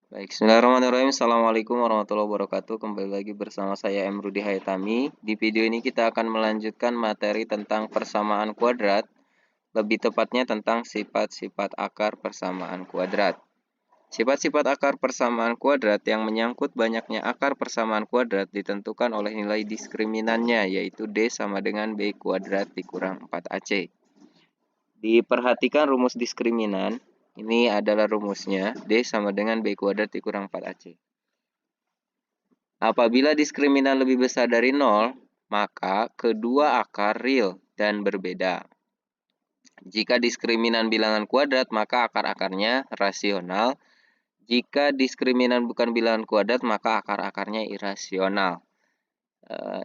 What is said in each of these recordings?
Baik, bismillahirrahmanirrahim. Assalamualaikum warahmatullahi wabarakatuh. Kembali lagi bersama saya M. Rudi Hayatami. Di video ini kita akan melanjutkan materi tentang persamaan kuadrat, lebih tepatnya tentang sifat-sifat akar persamaan kuadrat. Sifat-sifat akar persamaan kuadrat yang menyangkut banyaknya akar persamaan kuadrat ditentukan oleh nilai diskriminannya, yaitu D sama dengan B kuadrat dikurang 4AC. Diperhatikan rumus diskriminan. Ini adalah rumusnya, D sama dengan B kuadrat dikurang 4AC. Apabila diskriminan lebih besar dari 0, maka kedua akar real dan berbeda. Jika diskriminan bilangan kuadrat, maka akar-akarnya rasional. Jika diskriminan bukan bilangan kuadrat, maka akar-akarnya irasional.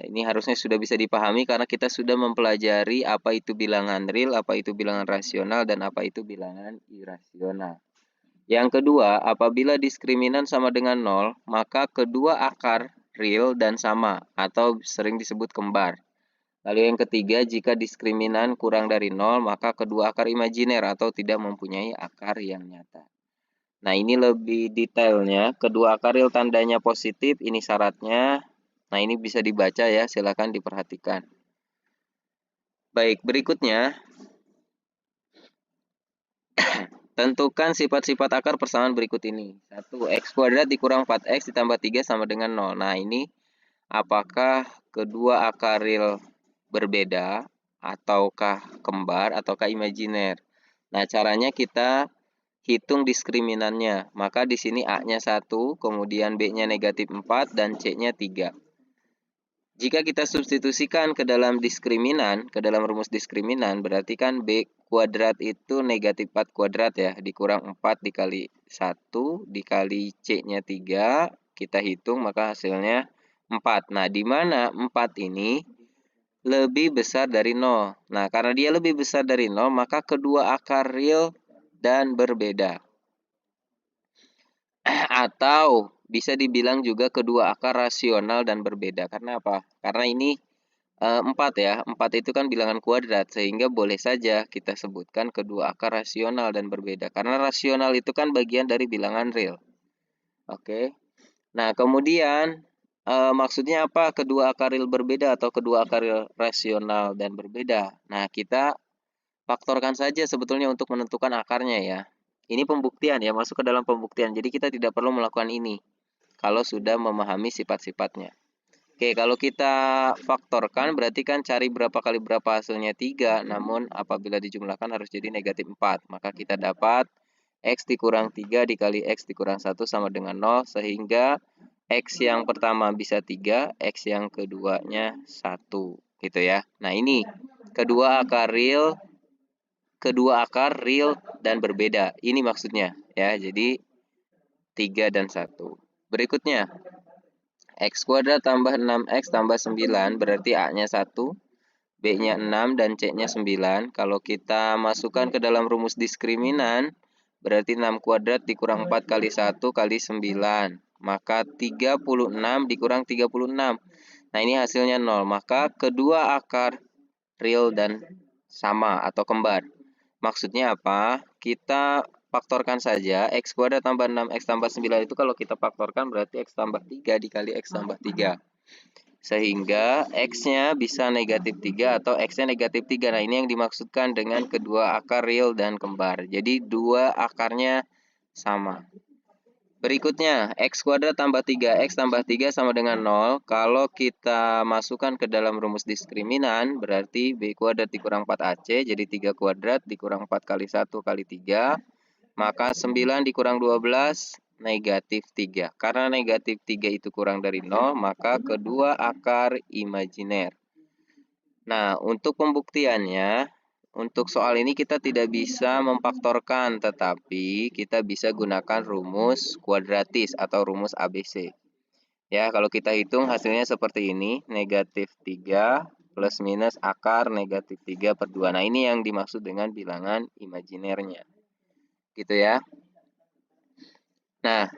Ini harusnya sudah bisa dipahami karena kita sudah mempelajari apa itu bilangan real, apa itu bilangan rasional, dan apa itu bilangan irasional. Yang kedua, apabila diskriminan sama dengan 0, maka kedua akar real dan sama, atau sering disebut kembar. Lalu yang ketiga, jika diskriminan kurang dari 0, maka kedua akar imajiner atau tidak mempunyai akar yang nyata. Nah, ini lebih detailnya. Kedua akar real tandanya positif, ini syaratnya. Nah, ini bisa dibaca ya, silakan diperhatikan. Baik, berikutnya. Tentukan sifat-sifat akar persamaan berikut ini. 1. X kuadrat dikurang 4X ditambah 3 sama dengan 0. Nah, ini apakah kedua akar real berbeda, ataukah kembar, ataukah imajiner. Nah, caranya kita hitung diskriminannya. Maka di sini A-nya 1, kemudian B-nya negatif 4, dan C-nya 3. Jika kita substitusikan ke dalam diskriminan, ke dalam rumus diskriminan, berarti kan B kuadrat itu negatif 4 kuadrat ya, dikurang 4 dikali 1, dikali C-nya 3, kita hitung maka hasilnya 4. Nah, di mana 4 ini lebih besar dari 0. Nah, karena dia lebih besar dari 0, maka kedua akar real dan berbeda. Atau bisa dibilang juga kedua akar rasional dan berbeda. Karena apa? Karena ini 4 ya, 4 itu kan bilangan kuadrat, sehingga boleh saja kita sebutkan kedua akar rasional dan berbeda. Karena rasional itu kan bagian dari bilangan real. Oke. Nah, kemudian maksudnya apa kedua akar real berbeda atau kedua akar real rasional dan berbeda? Nah, kita faktorkan saja sebetulnya untuk menentukan akarnya ya. Ini pembuktian ya, masuk ke dalam pembuktian. Jadi kita tidak perlu melakukan ini kalau sudah memahami sifat-sifatnya. Oke, kalau kita faktorkan berarti kan cari berapa kali berapa hasilnya 3, namun apabila dijumlahkan harus jadi negatif 4. Maka kita dapat X dikurang 3 dikali X dikurang 1 sama dengan 0, sehingga X yang pertama bisa 3, X yang keduanya 1. Gitu ya. Nah, ini kedua akar real dan berbeda. Ini maksudnya ya. Jadi 3 dan 1. Berikutnya, X kuadrat tambah 6X tambah 9 berarti A-nya 1, B-nya 6, dan C-nya 9. Kalau kita masukkan ke dalam rumus diskriminan, berarti 6 kuadrat dikurang 4 kali 1 kali 9. Maka 36 dikurang 36. Nah, ini hasilnya 0. Maka kedua akar real dan sama atau kembar. Maksudnya apa? Kita faktorkan saja. X kuadrat tambah 6X tambah 9 itu kalau kita faktorkan berarti X tambah 3 dikali X tambah 3. Sehingga X-nya bisa negatif 3 atau X-nya negatif 3. Nah, ini yang dimaksudkan dengan kedua akar real dan kembar. Jadi dua akarnya sama. Berikutnya, X kuadrat tambah 3X tambah 3 sama dengan 0. Kalau kita masukkan ke dalam rumus diskriminan, berarti B kuadrat dikurang 4AC, jadi 3 kuadrat dikurang 4 kali 1 kali 3. Maka 9 dikurang 12, negatif 3. Karena negatif 3 itu kurang dari 0, maka kedua akar imajiner. Nah, untuk pembuktiannya, untuk soal ini kita tidak bisa memfaktorkan, tetapi kita bisa gunakan rumus kuadratis atau rumus ABC. Ya, kalau kita hitung hasilnya seperti ini, negatif 3 plus minus akar negatif 3 per 2. Nah, ini yang dimaksud dengan bilangan imajinernya. Gitu ya. Nah,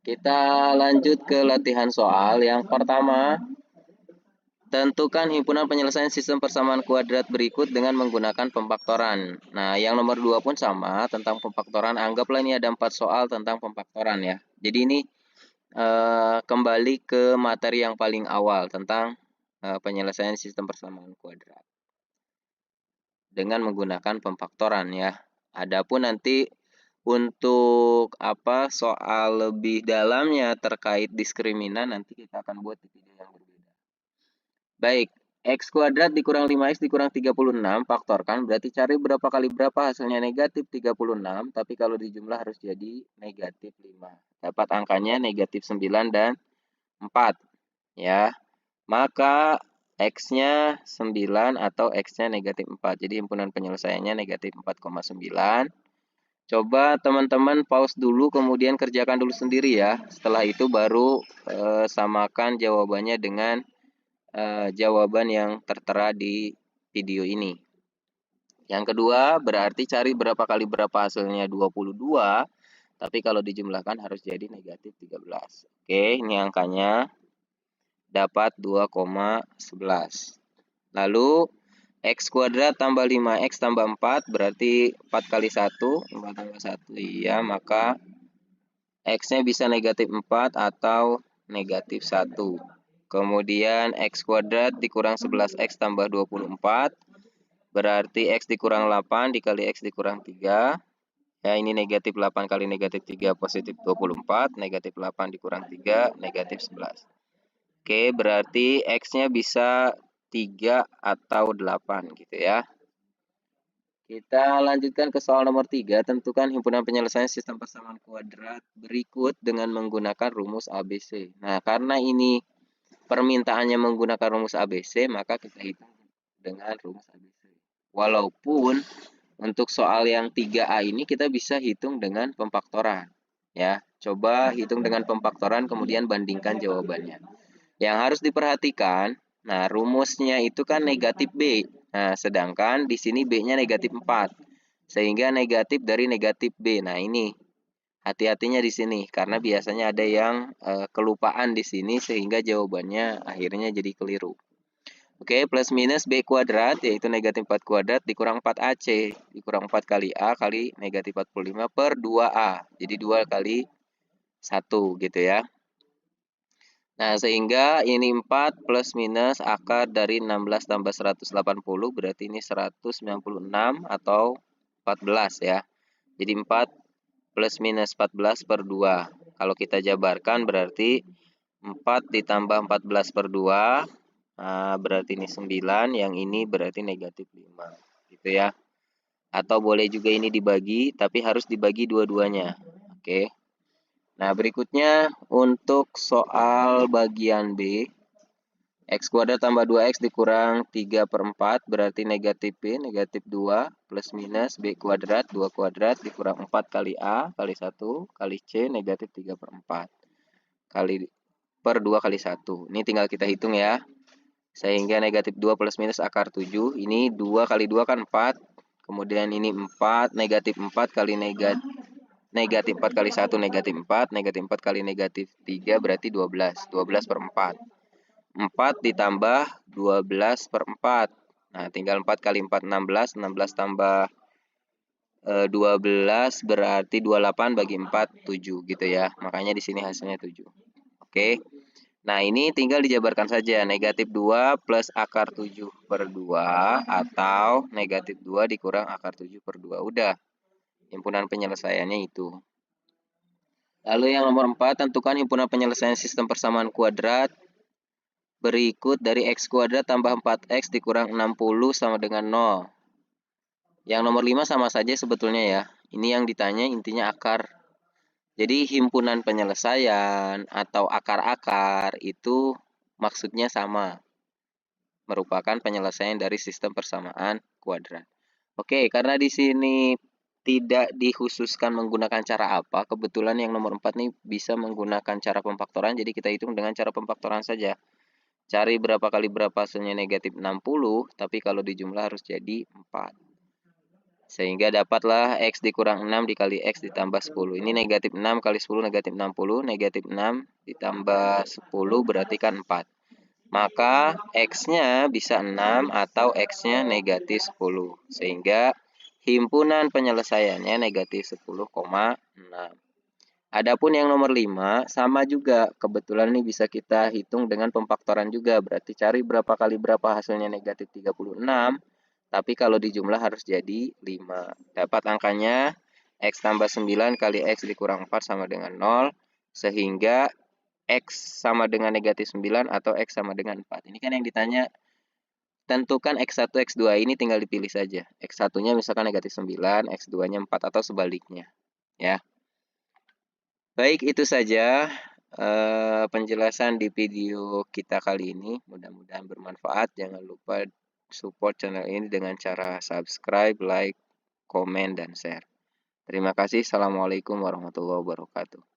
kita lanjut ke latihan soal. Yang pertama, tentukan himpunan penyelesaian sistem persamaan kuadrat berikut dengan menggunakan pemfaktoran. Nah, yang nomor 2 pun sama tentang pemfaktoran. Anggaplah ini ada 4 soal tentang pemfaktoran ya. Jadi ini kembali ke materi yang paling awal tentang penyelesaian sistem persamaan kuadrat dengan menggunakan pemfaktoran ya. Adapun nanti untuk soal lebih dalamnya terkait diskriminan nanti kita akan buat di video yang berbeda. Baik, X kuadrat dikurang 5X dikurang 36, faktorkan, berarti cari berapa kali berapa hasilnya negatif 36, tapi kalau dijumlah harus jadi negatif 5. Dapat angkanya negatif 9 dan 4. Ya, maka X-nya 9 atau X-nya negatif 4. Jadi himpunan penyelesaiannya negatif 4,9. Coba teman-teman pause dulu, kemudian kerjakan dulu sendiri ya. Setelah itu baru samakan jawabannya dengan jawaban yang tertera di video ini. Yang kedua, berarti cari berapa kali berapa hasilnya 22, tapi kalau dijumlahkan harus jadi negatif 13. Oke, ini angkanya dapat 2,11. Lalu X kuadrat tambah 5X tambah 4 berarti 4 kali 1, 4 tambah 1, iya, maka X-nya bisa negatif 4 atau negatif 1. Kemudian X kuadrat dikurang 11X tambah 24, berarti X dikurang 8 dikali X dikurang 3. Ya, ini negatif 8 kali negatif 3 positif 24, negatif 8 dikurang 3, negatif 11. Oke, berarti X-nya bisa 3 atau 8 gitu ya. Kita lanjutkan ke soal nomor 3. Tentukan himpunan penyelesaian sistem persamaan kuadrat berikut dengan menggunakan rumus ABC. Nah, karena ini permintaannya menggunakan rumus ABC, maka kita hitung dengan rumus ABC. Walaupun untuk soal yang 3A ini kita bisa hitung dengan pemfaktoran. Ya, coba hitung dengan pemfaktoran kemudian bandingkan jawabannya. Yang harus diperhatikan, nah rumusnya itu kan negatif B. Nah, sedangkan di sini B-nya negatif 4. Sehingga negatif dari negatif B. Nah, ini hati-hatinya di sini karena biasanya ada yang kelupaan di sini sehingga jawabannya akhirnya jadi keliru. Oke, plus minus B kuadrat yaitu negatif 4 kuadrat dikurang 4AC. Dikurang 4 kali A kali negatif 45 per 2A. Jadi 2 kali 1 gitu ya. Nah, sehingga ini 4 plus minus akar dari 16 tambah 180, berarti ini 196 atau 14 ya. Jadi 4 plus minus 14 per 2. Kalau kita jabarkan berarti 4 ditambah 14 per 2, nah, berarti ini 9, yang ini berarti negatif 5. Gitu ya. Atau boleh juga ini dibagi, tapi harus dibagi dua-duanya. Oke. Nah, berikutnya untuk soal bagian B, X kuadrat tambah 2X dikurang 3 per 4 berarti negatif B, negatif 2, plus minus B kuadrat, 2 kuadrat dikurang 4 kali A, kali 1, kali C, negatif 3 per 4, kali per 2 kali 1. Ini tinggal kita hitung ya. Sehingga negatif 2 plus minus akar 7, ini 2 kali 2 kan 4, kemudian ini 4, negatif 4 kali negatif 4 kali 1 negatif 4, negatif 4 kali negatif 3 berarti 12, 12 per 4. 4 ditambah 12 per 4. Nah, tinggal 4 kali 4, 16. 16 tambah 12 berarti 28 bagi 4, 7 gitu ya. Makanya di sini hasilnya 7. Oke. Nah, ini tinggal dijabarkan saja. Negatif 2 plus akar 7 per 2 atau negatif 2 dikurang akar 7 per 2. Udah. Himpunan penyelesaiannya itu. Lalu yang nomor 4, tentukan himpunan penyelesaian sistem persamaan kuadrat berikut dari X kuadrat tambah 4X dikurang 60 sama dengan 0. Yang nomor 5 sama saja sebetulnya ya. Ini yang ditanya intinya akar. Jadi himpunan penyelesaian atau akar-akar itu maksudnya sama. Merupakan penyelesaian dari sistem persamaan kuadrat. Oke, karena di sini tidak dikhususkan menggunakan cara apa, kebetulan yang nomor 4 nih bisa menggunakan cara pemfaktoran, jadi kita hitung dengan cara pemfaktoran saja. Cari berapa kali berapa hasilnya negatif 60, tapi kalau dijumlah harus jadi 4. Sehingga dapatlah X dikurang 6 dikali X ditambah 10. Ini negatif 6 kali 10 negatif 60. Negatif 6 ditambah 10 berarti kan 4. Maka X-nya bisa 6 atau X-nya negatif 10. Sehingga himpunan penyelesaiannya negatif 10,6. Adapun yang nomor 5 sama juga, kebetulan nih bisa kita hitung dengan pemfaktoran juga, berarti cari berapa kali berapa hasilnya negatif 36, tapi kalau dijumlah harus jadi 5. Dapat angkanya X tambah 9 kali X dikurang 4 sama dengan 0, sehingga X sama dengan negatif 9 atau X sama dengan 4. Ini kan yang ditanya, tentukan X1, X2, ini tinggal dipilih saja. X1-nya misalkan negatif 9, X2-nya 4 atau sebaliknya. Ya. Baik, itu saja penjelasan di video kita kali ini. Mudah-mudahan bermanfaat. Jangan lupa support channel ini dengan cara subscribe, like, komen, dan share. Terima kasih. Assalamualaikum warahmatullahi wabarakatuh.